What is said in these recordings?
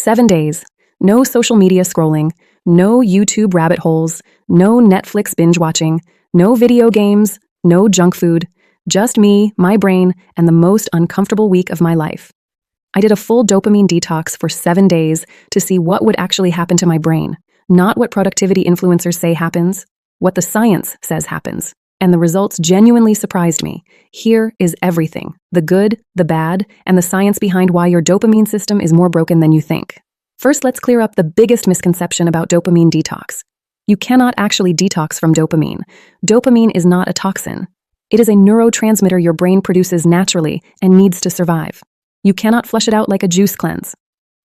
7 days, no social media scrolling, no YouTube rabbit holes, no Netflix binge watching, no video games, no junk food, just me, my brain, and the most uncomfortable week of my life. I did a full dopamine detox for 7 days to see what would actually happen to my brain, not what productivity influencers say happens, what the science says happens. And the results genuinely surprised me. Here is everything: the good, the bad, and the science behind why your dopamine system is more broken than you think. First, let's clear up the biggest misconception about dopamine detox. You cannot actually detox from dopamine. Dopamine is not a toxin. It is a neurotransmitter your brain produces naturally and needs to survive. You cannot flush it out like a juice cleanse.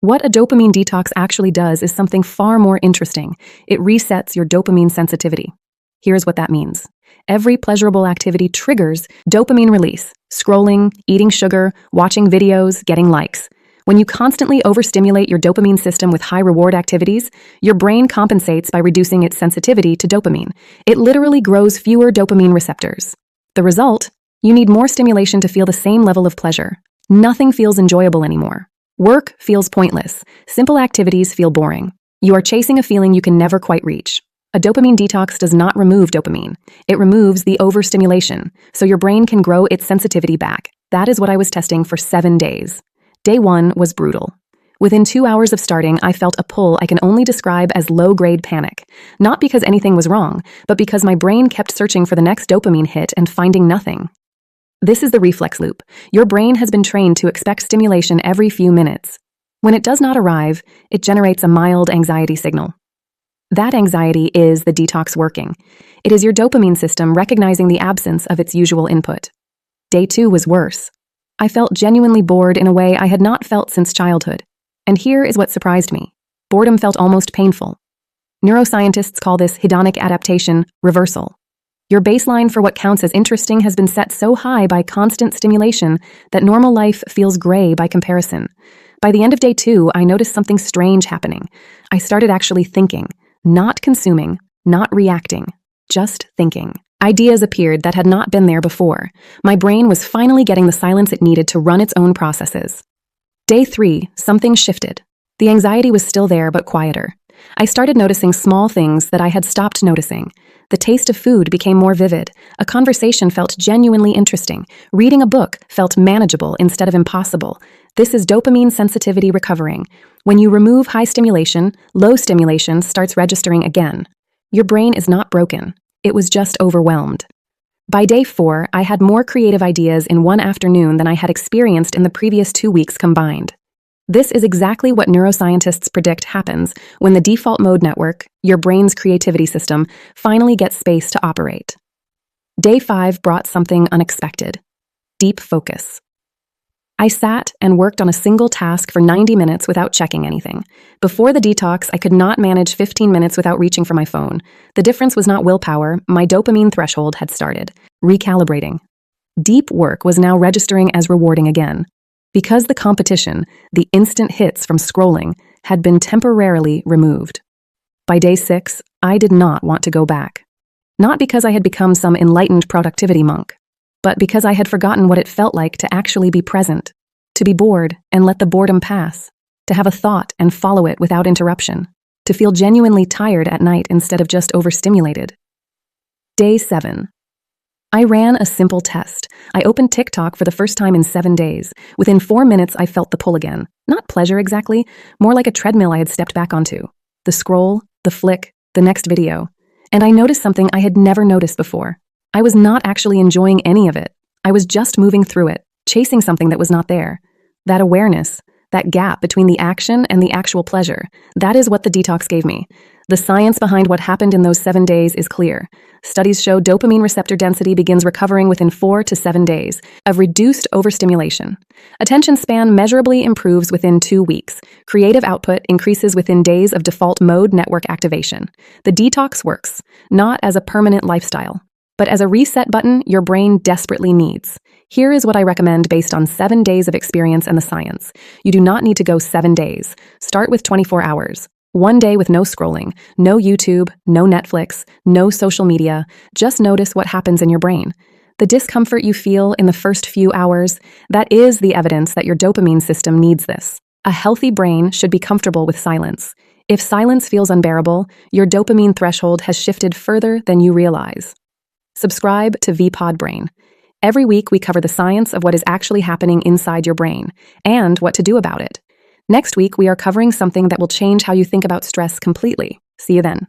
What a dopamine detox actually does is something far more interesting. It resets your dopamine sensitivity. Here's what that means. Every pleasurable activity triggers dopamine release: scrolling, eating sugar, watching videos, getting likes. When you constantly overstimulate your dopamine system with high-reward activities, your brain compensates by reducing its sensitivity to dopamine. It literally grows fewer dopamine receptors. The result? You need more stimulation to feel the same level of pleasure. Nothing feels enjoyable anymore. Work feels pointless. Simple activities feel boring. You are chasing a feeling you can never quite reach. A dopamine detox does not remove dopamine. It removes the overstimulation, so your brain can grow its sensitivity back. That is what I was testing for 7 days. Day 1 was brutal. Within 2 hours of starting, I felt a pull I can only describe as low-grade panic. Not because anything was wrong, but because my brain kept searching for the next dopamine hit and finding nothing. This is the reflex loop. Your brain has been trained to expect stimulation every few minutes. When it does not arrive, it generates a mild anxiety signal. That anxiety is the detox working. It is your dopamine system recognizing the absence of its usual input. Day 2 was worse. I felt genuinely bored in a way I had not felt since childhood. And here is what surprised me. Boredom felt almost painful. Neuroscientists call this hedonic adaptation reversal. Your baseline for what counts as interesting has been set so high by constant stimulation that normal life feels gray by comparison. By the end of day 2, I noticed something strange happening. I started actually thinking. Not consuming, not reacting, just thinking. Ideas appeared that had not been there before. My brain was finally getting the silence it needed to run its own processes. Day 3, something shifted. The anxiety was still there, but quieter. I started noticing small things that I had stopped noticing. The taste of food became more vivid. A conversation felt genuinely interesting. Reading a book felt manageable instead of impossible. This is dopamine sensitivity recovering. When you remove high stimulation, low stimulation starts registering again. Your brain is not broken. It was just overwhelmed. By day 4, I had more creative ideas in one afternoon than I had experienced in the previous 2 weeks combined. This is exactly what neuroscientists predict happens when the default mode network, your brain's creativity system, finally gets space to operate. Day 5 brought something unexpected: deep focus. I sat and worked on a single task for 90 minutes without checking anything. Before the detox, I could not manage 15 minutes without reaching for my phone. The difference was not willpower. My dopamine threshold had started recalibrating. Deep work was now registering as rewarding again. Because the competition, the instant hits from scrolling, had been temporarily removed. By day 6, I did not want to go back. Not because I had become some enlightened productivity monk, but because I had forgotten what it felt like to actually be present, to be bored and let the boredom pass, to have a thought and follow it without interruption, to feel genuinely tired at night instead of just overstimulated. Day 7. I ran a simple test. I opened TikTok for the first time in 7 days. Within 4 minutes, I felt the pull again. Not pleasure exactly, more like a treadmill I had stepped back onto. The scroll, the flick, the next video. And I noticed something I had never noticed before. I was not actually enjoying any of it. I was just moving through it, chasing something that was not there. That awareness, that gap between the action and the actual pleasure, that is what the detox gave me. The science behind what happened in those 7 days is clear. Studies show dopamine receptor density begins recovering within 4 to 7 days of reduced overstimulation. Attention span measurably improves within 2 weeks. Creative output increases within days of default mode network activation. The detox works, not as a permanent lifestyle, but as a reset button your brain desperately needs. Here is what I recommend based on 7 days of experience and the science. You do not need to go 7 days. Start with 24 hours. 1 day with no scrolling, no YouTube, no Netflix, no social media. Just notice what happens in your brain. The discomfort you feel in the first few hours, that is the evidence that your dopamine system needs this. A healthy brain should be comfortable with silence. If silence feels unbearable, your dopamine threshold has shifted further than you realize. Subscribe to VPod Brain. Every week, we cover the science of what is actually happening inside your brain and what to do about it. Next week, we are covering something that will change how you think about stress completely. See you then.